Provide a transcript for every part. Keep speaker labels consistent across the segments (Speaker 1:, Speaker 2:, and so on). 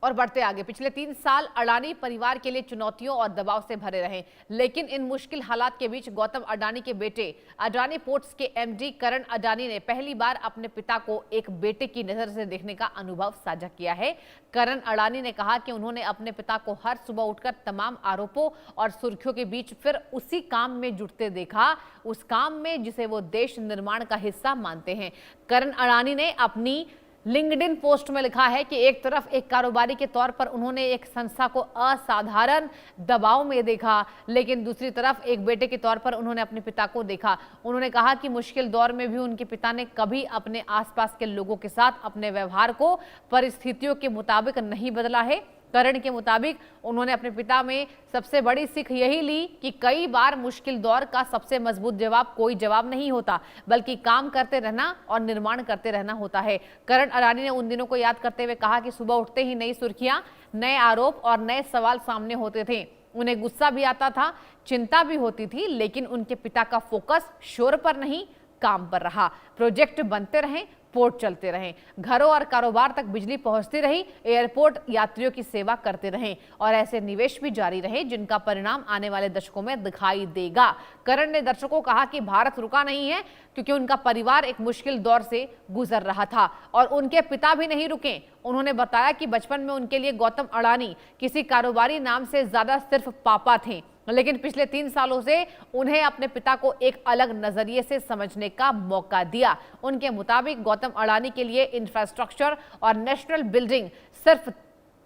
Speaker 1: और बढ़ते आगे, पिछले 3 साल अडानी परिवार के लिए चुनौतियों और दबाव से भरे रहे, लेकिन इन मुश्किल हालात के बीच गौतम अडानी के बेटे अडानी पोर्ट्स के एमडी करण अडानी ने पहली बार अपने पिता को एक बेटे की नजर से देखने का अनुभव साझा किया है। करण अडानी ने कहा कि उन्होंने अपने पिता को हर सुबह उठकर तमाम आरोपों और सुर्खियों के बीच फिर उसी काम में जुटते देखा, उस काम में जिसे वो देश निर्माण का हिस्सा मानते हैं। करण अडानी ने अपनी लिंक्डइन पोस्ट में लिखा है कि एक तरफ एक कारोबारी के तौर पर उन्होंने एक संस्था को असाधारण दबाव में देखा, लेकिन दूसरी तरफ एक बेटे के तौर पर उन्होंने अपने पिता को देखा। उन्होंने कहा कि मुश्किल दौर में भी उनके पिता ने कभी अपने आसपास के लोगों के साथ अपने व्यवहार को परिस्थितियों के मुताबिक नहीं बदला है। करण के मुताबिक उन्होंने अपने पिता में सबसे बड़ी सीख यही ली कि कई बार मुश्किल दौर का सबसे मजबूत जवाब कोई जवाब नहीं होता, बल्कि काम करते रहना और निर्माण करते रहना होता है। करण अडानी ने उन दिनों को याद करते हुए कहा कि सुबह उठते ही नई सुर्खियां, नए आरोप और नए सवाल सामने होते थे। उन्हें गुस्सा भी आता था, चिंता भी होती थी, लेकिन उनके पिता का फोकस शोर पर नहीं, काम पर रहा। प्रोजेक्ट बनते रहे, पोर्ट चलते रहें, घरों और कारोबार तक बिजली पहुंचती रही, एयरपोर्ट यात्रियों की सेवा करते रहें और ऐसे निवेश भी जारी रहे जिनका परिणाम आने वाले दशकों में दिखाई देगा। करण ने दर्शकों को कहा कि भारत रुका नहीं है, क्योंकि उनका परिवार एक मुश्किल दौर से गुजर रहा था और उनके पिता भी नहीं रुके। उन्होंने बताया कि बचपन में उनके लिए गौतम अडानी किसी कारोबारी नाम से ज्यादा सिर्फ पापा थे, लेकिन पिछले 3 सालों से उन्हें अपने पिता को एक अलग नजरिए से समझने का मौका दिया। उनके मुताबिक गौतम अडानी के लिए इंफ्रास्ट्रक्चर और नेशनल बिल्डिंग सिर्फ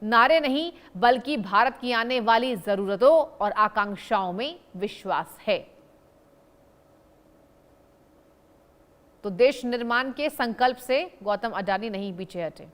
Speaker 1: नारे नहीं, बल्कि भारत की आने वाली जरूरतों और आकांक्षाओं में विश्वास है। तो देश निर्माण के संकल्प से गौतम अडानी नहीं पीछे हटे।